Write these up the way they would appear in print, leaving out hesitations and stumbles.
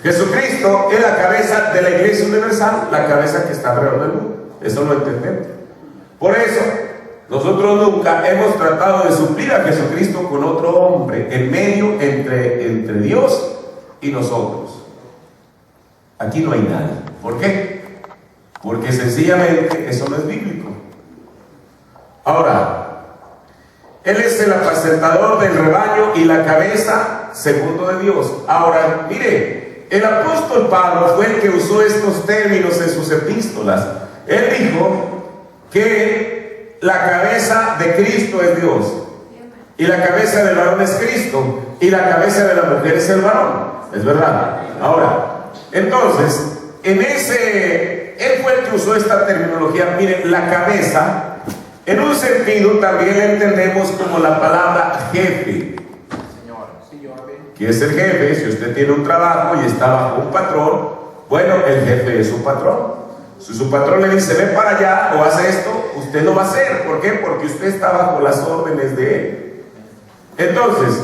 Jesucristo es la cabeza de la iglesia universal, la cabeza que está alrededor del mundo. Eso lo entendemos. Por eso, nosotros nunca hemos tratado de suplir a Jesucristo con otro hombre en medio entre Dios y nosotros. Aquí no hay nadie. ¿Por qué? Porque sencillamente eso no es bíblico. Ahora, Él es el apacentador del rebaño y la cabeza segundo de Dios. Ahora, mire, el apóstol Pablo fue el que usó estos términos en sus epístolas. Él dijo que la cabeza de Cristo es Dios, y la cabeza del varón es Cristo, y la cabeza de la mujer es el varón. Es verdad. Ahora, entonces, él fue el que usó esta terminología. Miren, la cabeza, en un sentido también la entendemos como la palabra jefe. ¿Qué es el jefe? Si usted tiene un trabajo y está bajo un patrón, bueno, el jefe es su patrón. Si su patrón le dice, ven para allá o hace esto, usted lo va a hacer. ¿Por qué? Porque usted está bajo las órdenes de él. Entonces,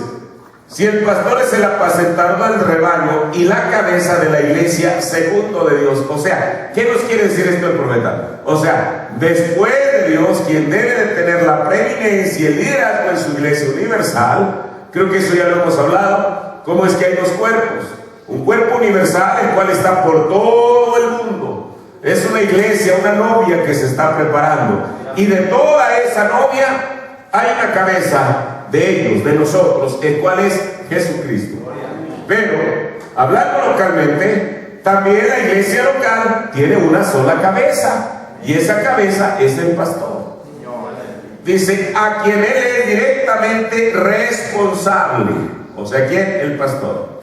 si el pastor es el apacentador del rebaño y la cabeza de la iglesia, segundo de Dios, o sea, ¿qué nos quiere decir esto el profeta? O sea, después de Dios, quien debe de tener la preeminencia y el liderazgo en su iglesia universal, creo que eso ya lo hemos hablado, cómo es que hay dos cuerpos. Un cuerpo universal, el cual está por todo el mundo. Es una iglesia, una novia que se está preparando. Y de toda esa novia hay una cabeza de ellos, de nosotros, el cual es Jesucristo. Pero, hablando localmente, también la iglesia local tiene una sola cabeza. Y esa cabeza es el pastor. Dice, a quien él es directamente responsable. O sea, ¿quién? El pastor.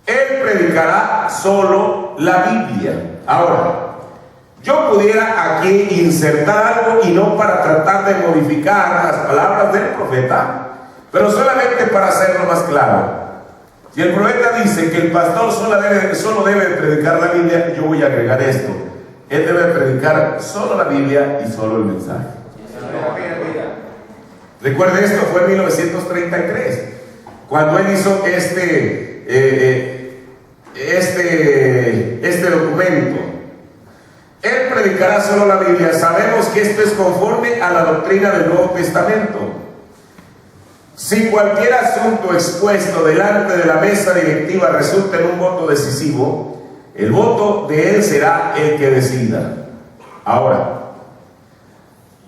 Él predicará solo la Biblia. Ahora, yo pudiera aquí insertar algo, y no para tratar de modificar las palabras del profeta, pero solamente para hacerlo más claro. Si el profeta dice que el pastor solo debe predicar la Biblia, yo voy a agregar esto: él debe predicar solo la Biblia y solo el mensaje. Recuerde, esto fue en 1933, cuando él hizo este documento. Él predicará solo la Biblia. Sabemos que esto es conforme a la doctrina del Nuevo Testamento. Si cualquier asunto expuesto delante de la mesa directiva resulta en un voto decisivo, el voto de él será el que decida. Ahora,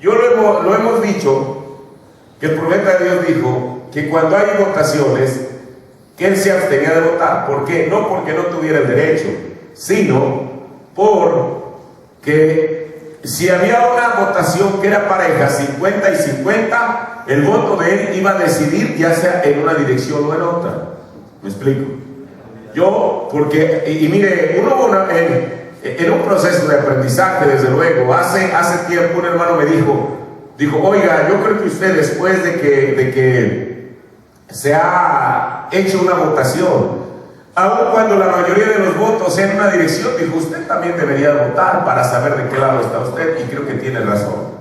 lo hemos dicho, que el profeta de Dios dijo que cuando hay votaciones, que él se abstenía de votar. ¿Por qué? No porque no tuviera el derecho, sino porque si había una votación que era pareja, 50 y 50, el voto de él iba a decidir ya sea en una dirección o en otra. ¿Me explico? Y mire, en un proceso de aprendizaje, desde luego, hace tiempo un hermano me dijo, oiga, yo creo que usted, después de que se ha hecho una votación, aun cuando la mayoría de los votos sean en una dirección, dijo, usted también debería votar para saber de qué lado está usted, y creo que tiene razón.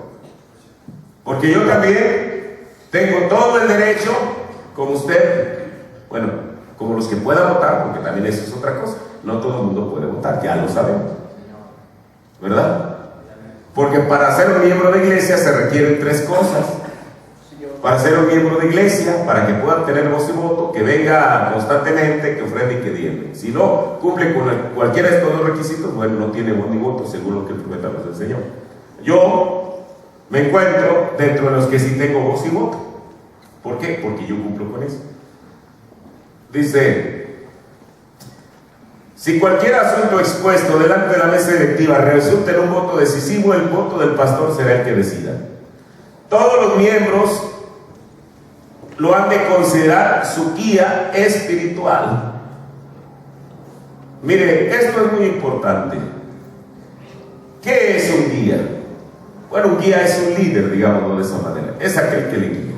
Porque yo también tengo todo el derecho, como usted, bueno, como los que puedan votar, porque también eso es otra cosa. No todo el mundo puede votar, ya lo sabemos, ¿verdad? Porque para ser un miembro de iglesia se requieren tres cosas. Para ser un miembro de iglesia, para que pueda tener voz y voto, que venga constantemente, que ofrende y que diezme. Si no cumple con cualquiera de estos dos requisitos, bueno, no tiene voz ni voto, según lo que el profeta nos enseñó. Yo me encuentro dentro de los que sí tengo voz y voto. ¿Por qué? Porque yo cumplo con eso. Dice, si cualquier asunto expuesto delante de la mesa directiva resulta en un voto decisivo, el voto del pastor será el que decida. Todos los miembros lo han de considerar su guía espiritual. Mire, esto es muy importante. ¿Qué es un guía? Bueno, un guía es un líder, digámoslo de esa manera. Es aquel que le guía.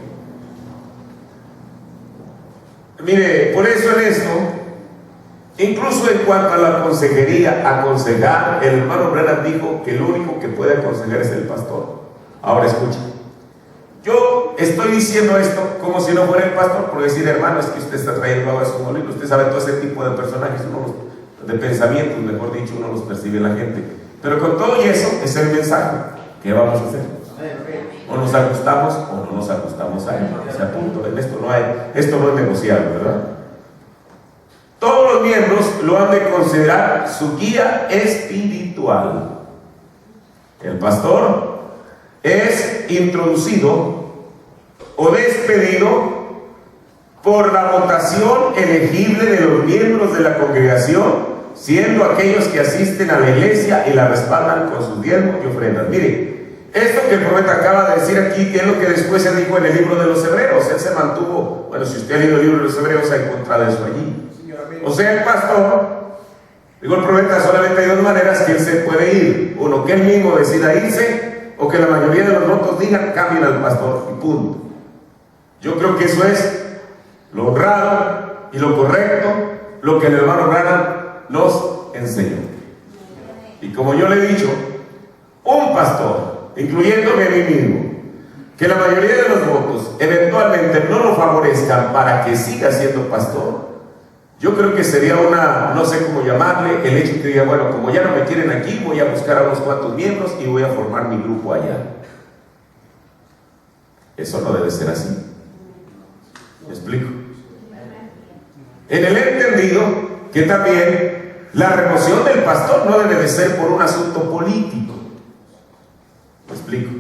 Mire, por eso en esto, incluso en cuanto a la consejería, aconsejar, el hermano Branham dijo que el único que puede aconsejar es el pastor. Ahora escucha, yo estoy diciendo esto como si no fuera el pastor, por decir, hermano, es que usted está trayendo agua a su molino, usted sabe todo ese tipo de personajes, de pensamientos, mejor dicho, uno los percibe en la gente. Pero con todo y eso, es el mensaje. ¿Qué vamos a hacer? O nos ajustamos o no nos ajustamos a él. O sea, punto. En esto no es negociable, ¿verdad? Todos los miembros lo han de considerar su guía espiritual. El pastor es introducido o despedido por la votación elegible de los miembros de la congregación, siendo aquellos que asisten a la iglesia y la respaldan con sus diezmos y ofrendas. Mire, esto que el profeta acaba de decir aquí, que es lo que después se dijo en el libro de los Hebreos. Él se mantuvo, bueno, si usted ha leído el libro de los Hebreos, ha encontrado eso allí. O sea, el pastor, digo el profeta, solamente hay dos maneras que él se puede ir. Uno, que él mismo decida irse, o que la mayoría de los votos digan, cambien al pastor, y punto. Yo creo que eso es lo honrado y lo correcto, lo que el hermano Branham nos enseñó. Y como yo le he dicho, un pastor, incluyéndome a mí mismo, que la mayoría de los votos eventualmente no lo favorezcan para que siga siendo pastor, yo creo que sería una, no sé cómo llamarle, el hecho que diga, bueno, como ya no me quieren aquí, voy a buscar a unos cuantos miembros y voy a formar mi grupo allá. Eso no debe ser así. ¿Me explico? En el entendido que también la remoción del pastor no debe de ser por un asunto político. ¿Me explico?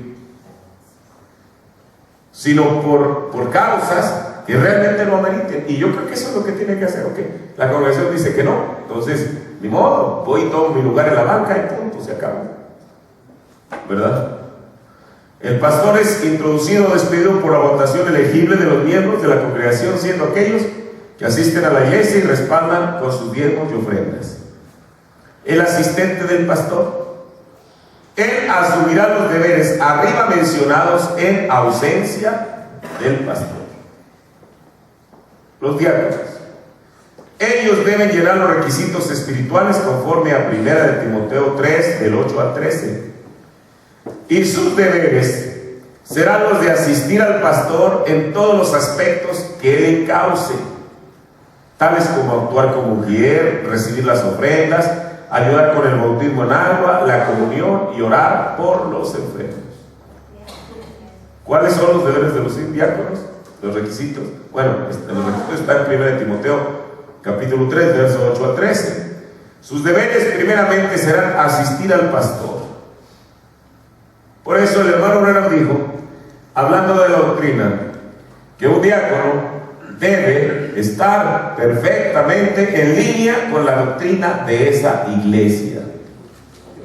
Sino por causas que realmente lo ameriten. Y yo creo que eso es lo que tiene que hacer, ¿ok? La congregación dice que no, entonces, ni modo, voy y tomo mi lugar en la banca y punto, se acaba. ¿Verdad? El pastor es introducido o despedido por la votación elegible de los miembros de la congregación, siendo aquellos que asisten a la iglesia y respaldan con sus diezmos y ofrendas. El asistente del pastor, él asumirá los deberes arriba mencionados en ausencia del pastor. Los diáconos, ellos deben llenar los requisitos espirituales conforme a 1 de Timoteo 3, del 8 al 13. Y sus deberes serán los de asistir al pastor en todos los aspectos que él encauce, tales como actuar como mujer, recibir las ofrendas, ayudar con el bautismo en agua, la comunión y orar por los enfermos. ¿Cuáles son los deberes de los diáconos? Los requisitos. Bueno, los requisitos están en 1 de Timoteo, capítulo 3, versos 8 al 13. Sus deberes primeramente serán asistir al pastor. Por eso el hermano Branham dijo, hablando de la doctrina, que un diácono debe estar perfectamente en línea con la doctrina de esa iglesia.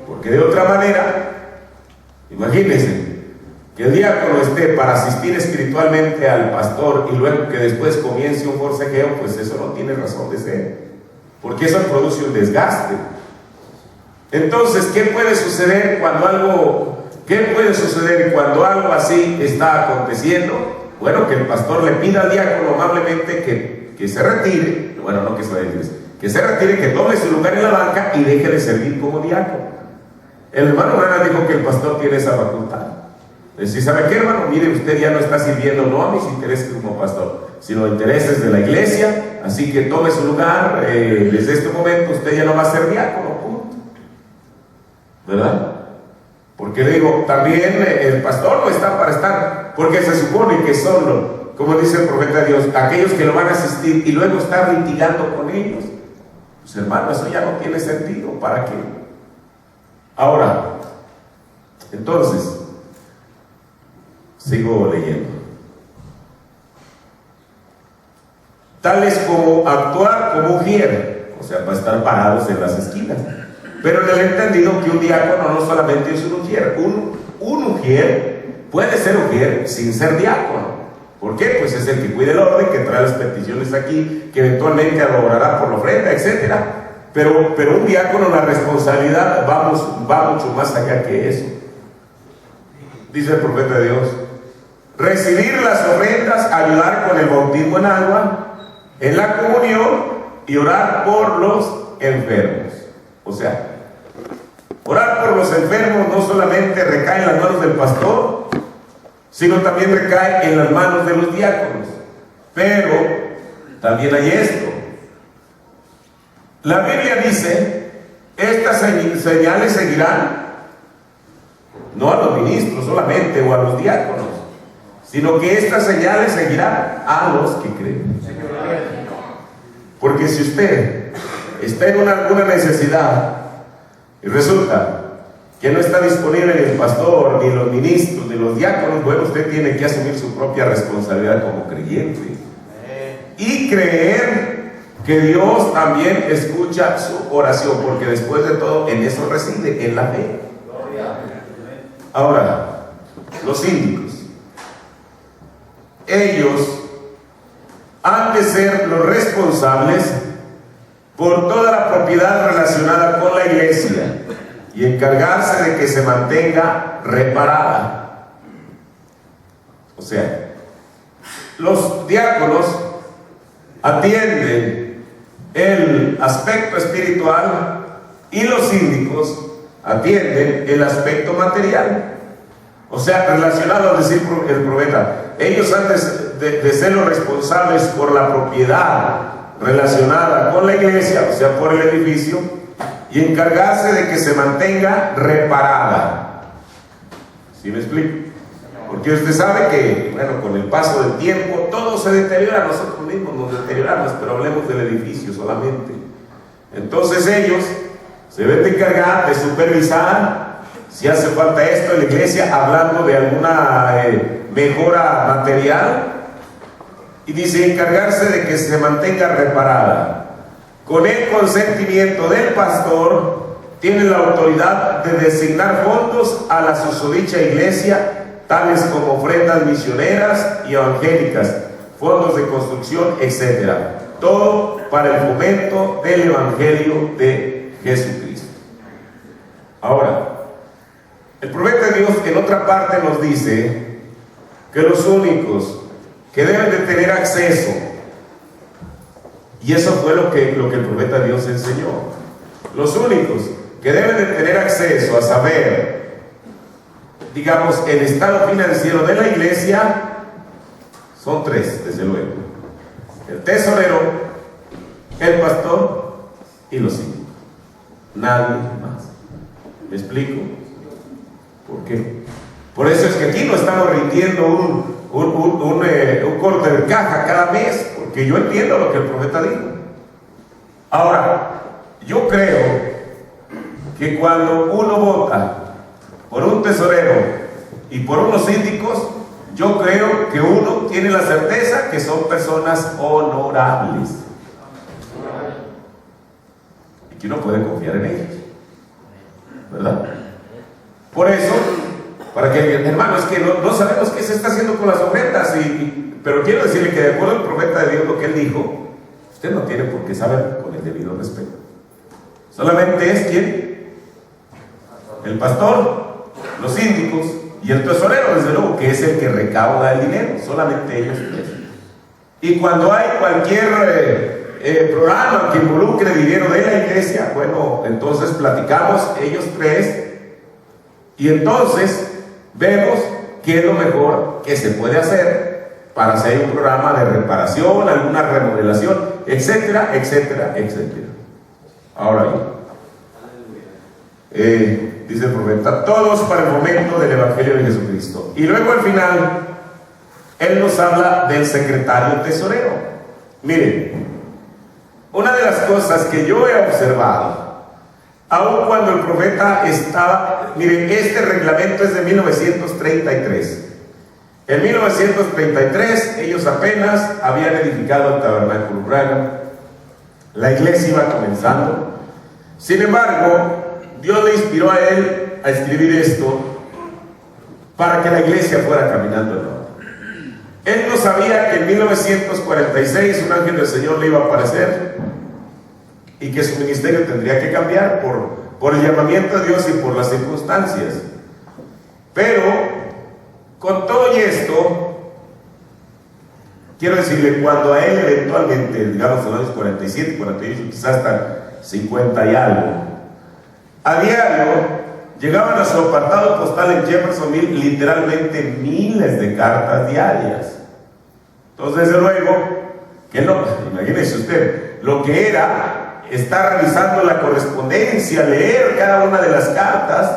Porque de otra manera, imagínense, que el diácono esté para asistir espiritualmente al pastor y luego que después comience un forcejeo, pues eso no tiene razón de ser, porque eso produce un desgaste. Entonces, ¿qué puede suceder cuando algo así está aconteciendo? Bueno, que el pastor le pida al diácono amablemente que se retire, bueno, no que se retire, que se retire, que tome su lugar en la banca y deje de servir como diácono. El hermano Branham dijo que el pastor tiene esa facultad. Si sabe qué, hermano, mire, usted ya no está sirviendo no a mis intereses como pastor, sino a intereses de la iglesia, así que tome su lugar, desde este momento usted ya no va a ser diácono, punto. ¿Verdad? Porque le digo, también el pastor no está para estar, porque se supone que son, como dice el profeta de Dios, aquellos que lo van a asistir y luego estar litigando con ellos. Pues hermano, eso ya no tiene sentido, ¿para qué? Ahora, entonces, sigo leyendo. Tales como actuar como ujier, o sea, para estar parados en las esquinas. Pero en el entendido que un diácono no solamente es un ujier. Un ujier puede ser ujier sin ser diácono. ¿Por qué? Pues es el que cuida el orden, que trae las peticiones aquí, que eventualmente adorará por la ofrenda, etc. Pero un diácono, la responsabilidad va mucho más allá que eso. Dice el profeta de Dios: recibir las ofrendas, ayudar con el bautismo en agua, en la comunión y orar por los enfermos. O sea, orar por los enfermos no solamente recae en las manos del pastor, sino también recae en las manos de los diáconos. Pero también hay esto: La Biblia dice, estas señales seguirán no a los ministros solamente o a los diáconos, sino que estas señales seguirán a los que creen. Porque si usted está en alguna necesidad y resulta que no está disponible ni el pastor, ni los ministros, ni los diáconos, bueno, usted tiene que asumir su propia responsabilidad como creyente y creer que Dios también escucha su oración, porque después de todo en eso reside, en la fe. Ahora, los síndicos, ellos han de ser los responsables por toda la propiedad relacionada con la iglesia y encargarse de que se mantenga reparada. O sea, los diáconos atienden el aspecto espiritual y los síndicos atienden el aspecto material. O sea, relacionado a decir el profeta, ellos han de ser los responsables por la propiedad relacionada con la iglesia, o sea, por el edificio, y encargarse de que se mantenga reparada. ¿Sí me explico? Porque usted sabe que, bueno, con el paso del tiempo todo se deteriora, nosotros mismos nos deterioramos, pero hablemos del edificio solamente. Entonces ellos se deben de encargar de supervisar si hace falta esto en la iglesia, hablando de alguna mejora material, y dice encargarse de que se mantenga reparada. Con el consentimiento del pastor, tiene la autoridad de designar fondos a la susodicha iglesia, tales como ofrendas misioneras y evangélicas, fondos de construcción, etc. Todo para el fomento del evangelio de Jesucristo. Ahora, el profeta de Dios en otra parte nos dice que los únicos que deben de tener acceso, y eso fue lo que el profeta de Dios enseñó, los únicos que deben de tener acceso a saber, digamos, el estado financiero de la iglesia, son tres, desde luego: el tesorero, el pastor y los síndicos. Nadie más. ¿Me explico? ¿Por qué? Por eso es que aquí no estamos rindiendo un corte de caja cada mes, porque yo entiendo lo que el profeta dijo. Ahora, yo creo que cuando uno vota por un tesorero y por unos síndicos, yo creo que uno tiene la certeza que son personas honorables y que uno puede confiar en ellos, ¿verdad? Por eso, para que, hermano, es que no sabemos qué se está haciendo con las ofrendas, pero quiero decirle que de acuerdo al profeta de Dios, lo que él dijo, usted no tiene por qué saber con el debido respeto. Solamente es quien, el pastor, los síndicos y el tesorero, desde luego, que es el que recauda el dinero, solamente ellos. Y cuando hay cualquier programa que involucre dinero de la iglesia, bueno, entonces platicamos ellos tres y entonces vemos qué es lo mejor que se puede hacer para hacer un programa de reparación, alguna remodelación, etcétera, etcétera, etcétera. Ahora bien, dice el profeta, todos para el momento del evangelio de Jesucristo. Y luego al final, él nos habla del secretario tesorero. Miren, una de las cosas que yo he observado, aun cuando el profeta estaba, miren, este reglamento es de 1933. En 1933 ellos apenas habían edificado el tabernáculo urbano, la iglesia iba comenzando. Sin embargo, Dios le inspiró a él a escribir esto para que la iglesia fuera caminando en orden. Él no sabía que en 1946 un ángel del Señor le iba a aparecer y que su ministerio tendría que cambiar por el llamamiento de Dios y por las circunstancias. Pero con todo y esto, quiero decirle, cuando a él eventualmente, digamos en los años 47, 48, quizás hasta 50 y algo, a diario llegaban a su apartado postal en Jeffersonville literalmente miles de cartas diarias. Entonces, desde luego, que no, imagínese usted, lo que era estar revisando la correspondencia, leer cada una de las cartas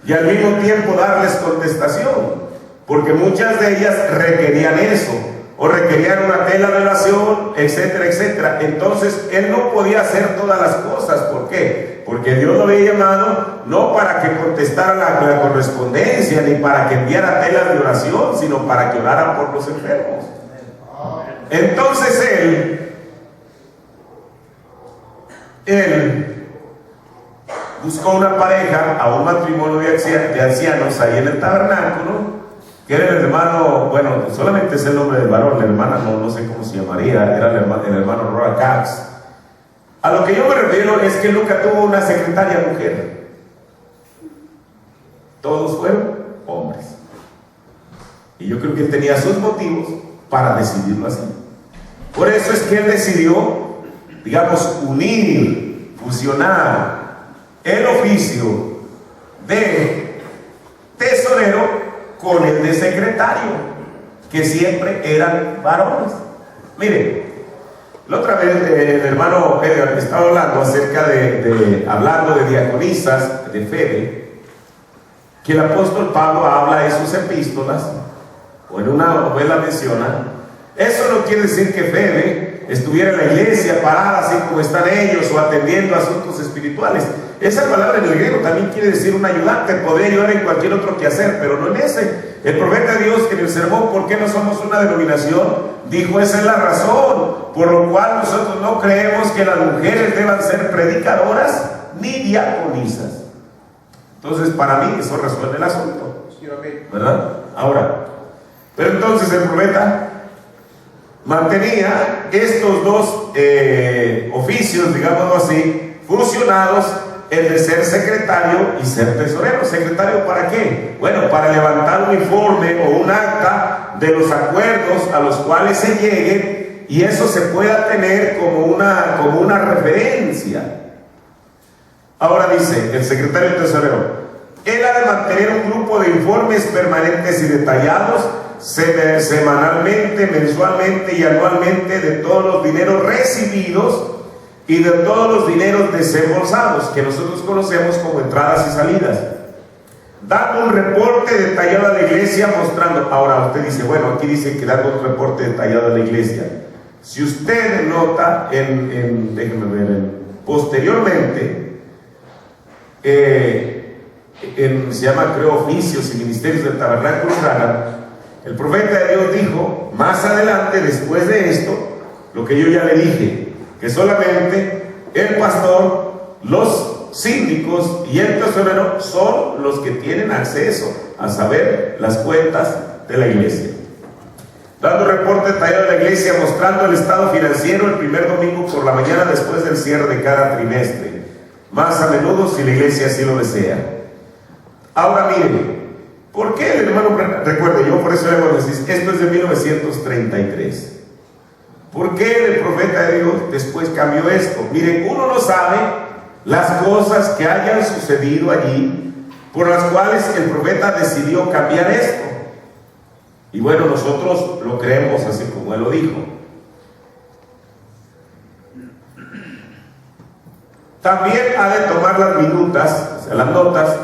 y al mismo tiempo darles contestación, porque muchas de ellas requerían eso, o requerían una tela de oración, etcétera, etcétera. Entonces él no podía hacer todas las cosas. ¿Por qué? Porque Dios lo había llamado no para que contestara la correspondencia, ni para que enviara telas de oración, sino para que orara por los enfermos. Entonces él buscó una pareja, a un matrimonio de ancianos ahí en el tabernáculo, que era el hermano, bueno, solamente es el nombre del varón, la hermana no sé cómo se llamaría, era el hermano Rora Cax. A lo que yo me refiero es que nunca tuvo una secretaria mujer. Todos fueron hombres. Y yo creo que él tenía sus motivos para decidirlo así. Por eso es que él decidió, digamos, unir, fusionar el oficio de tesorero con el de secretario, que siempre eran varones. Mire, la otra vez el hermano Edgar estaba hablando acerca hablando de diaconisas de Febe, que el apóstol Pablo habla en sus epístolas, o en una novela menciona. Eso no quiere decir que Febe estuviera en la iglesia parada así como están ellos, o atendiendo asuntos espirituales. Esa palabra en el griego también quiere decir un ayudante, podría ayudar en cualquier otro quehacer, pero no en ese. El profeta de Dios, que en el sermón ¿por qué no somos una denominación?, dijo: esa es la razón por lo cual nosotros no creemos que las mujeres deban ser predicadoras ni diaconisas. Entonces, para mí eso resuelve el asunto, ¿verdad? Ahora, pero entonces el profeta mantenía estos dos oficios, digámoslo así, fusionados, el de ser secretario y ser tesorero. ¿Secretario para qué? Bueno, para levantar un informe o un acta de los acuerdos a los cuales se llegue, y eso se pueda tener como una referencia. Ahora dice el secretario y tesorero: él ha de mantener un grupo de informes permanentes y detallados semanalmente, mensualmente y anualmente de todos los dineros recibidos y de todos los dineros desembolsados, que nosotros conocemos como entradas y salidas, dando un reporte detallado a la iglesia mostrando. Ahora usted dice, bueno, aquí dice que dando un reporte detallado a la iglesia. Si usted nota déjenme ver, posteriormente, se llama, creo, oficios y ministerios del tabernáculo Branham, el profeta de Dios dijo más adelante, después de esto, lo que yo ya le dije, que solamente el pastor, los síndicos y el tesorero son los que tienen acceso a saber las cuentas de la iglesia. Dando reporte detallado de la iglesia, mostrando el estado financiero el primer domingo por la mañana después del cierre de cada trimestre, más a menudo si la iglesia así lo desea. Ahora miren, ¿por qué el hermano? Recuerde, yo por eso le voy a decir, esto es de 1933. ¿Por qué el profeta de Dios después cambió esto? Miren, uno no sabe las cosas que hayan sucedido allí por las cuales el profeta decidió cambiar esto. Y bueno, nosotros lo creemos así como él lo dijo. También ha de tomar las minutas, o sea, las notas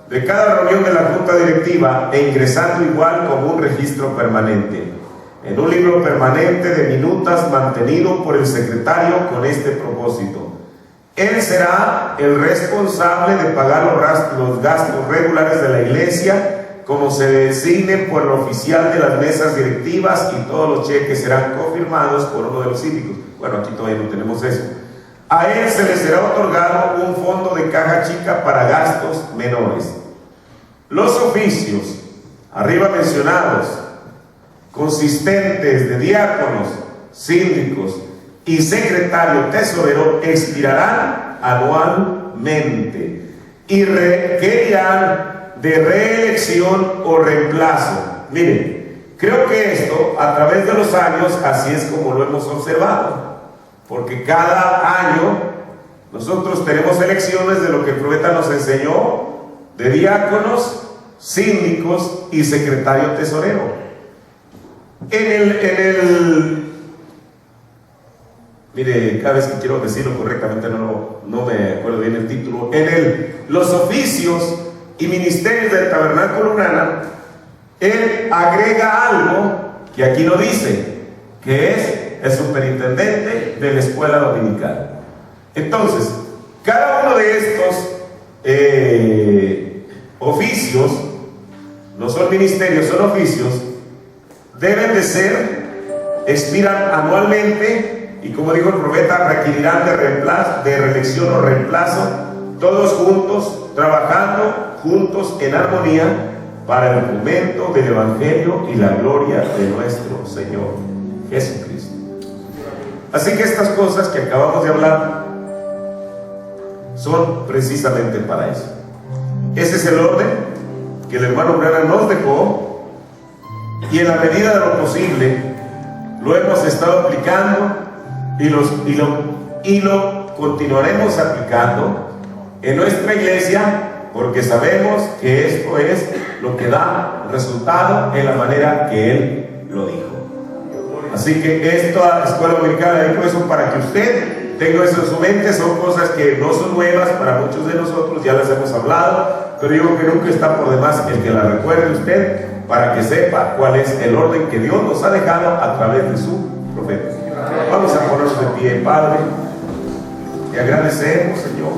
de cada reunión de la junta directiva e ingresando igual como un registro permanente en un libro permanente de minutas mantenido por el secretario con este propósito. Él será el responsable de pagar los gastos regulares de la iglesia como se designe por el oficial de las mesas directivas, y todos los cheques serán confirmados por uno de los síndicos. Bueno, aquí todavía no tenemos eso. A él se le será otorgado un fondo de caja chica para gastos menores. Los oficios arriba mencionados, consistentes de diáconos, síndicos y secretario tesorero, expirarán anualmente y requerirán de reelección o reemplazo. Miren, creo que esto a través de los años así es como lo hemos observado, porque cada año nosotros tenemos elecciones de lo que el profeta nos enseñó, de diáconos, síndicos y secretario Mire, cada vez que quiero decirlo correctamente no me acuerdo bien el título. Los oficios y ministerios del Tabernáculo Urana, él agrega algo que aquí no dice, que es el superintendente de la escuela dominical. Entonces, cada uno de estos oficios, no son ministerios, son oficios, deben de ser, expiran anualmente, y como dijo el profeta, requerirán de reelección o reemplazo, todos juntos, trabajando juntos en armonía para el fomento del Evangelio y la gloria de nuestro Señor Jesucristo. Así que estas cosas que acabamos de hablar son precisamente para eso. Ese es el orden que el hermano Branham nos dejó, y en la medida de lo posible lo hemos estado aplicando y lo continuaremos aplicando en nuestra iglesia, porque sabemos que esto es lo que da resultado en la manera que Él lo dijo. Así que esta escuela dominical dijo eso para que usted tenga eso en su mente. Son cosas que no son nuevas para muchos de nosotros, ya las hemos hablado, pero digo que nunca está por demás el que la recuerde usted, para que sepa cuál es el orden que Dios nos ha dejado a través de su profeta. Vamos a ponernos de pie. Padre, te agradecemos, Señor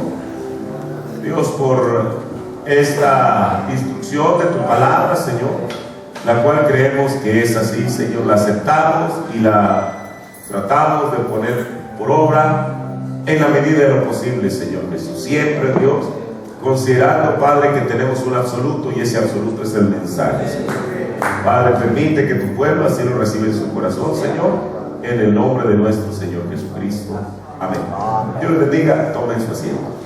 Dios, por esta instrucción de tu palabra, Señor, la cual creemos que es así, Señor. La aceptamos y la tratamos de poner por obra en la medida de lo posible, Señor Jesús. Siempre, Dios, considerando, Padre, que tenemos un absoluto, y ese absoluto es el mensaje, Señor. Padre, permite que tu pueblo así lo reciba en su corazón, Señor, en el nombre de nuestro Señor Jesucristo. Amén. Dios les bendiga. Tomen su asiento.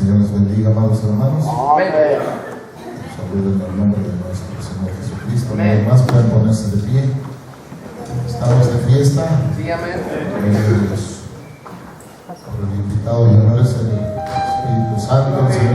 Señor les bendiga, amados hermanos. Amén. Saludos en el nombre de nuestro Señor Jesucristo. Los demás pueden ponerse de pie. Estamos de fiesta. Sí, amén. Por el invitado de honor es el Espíritu Santo, el Señor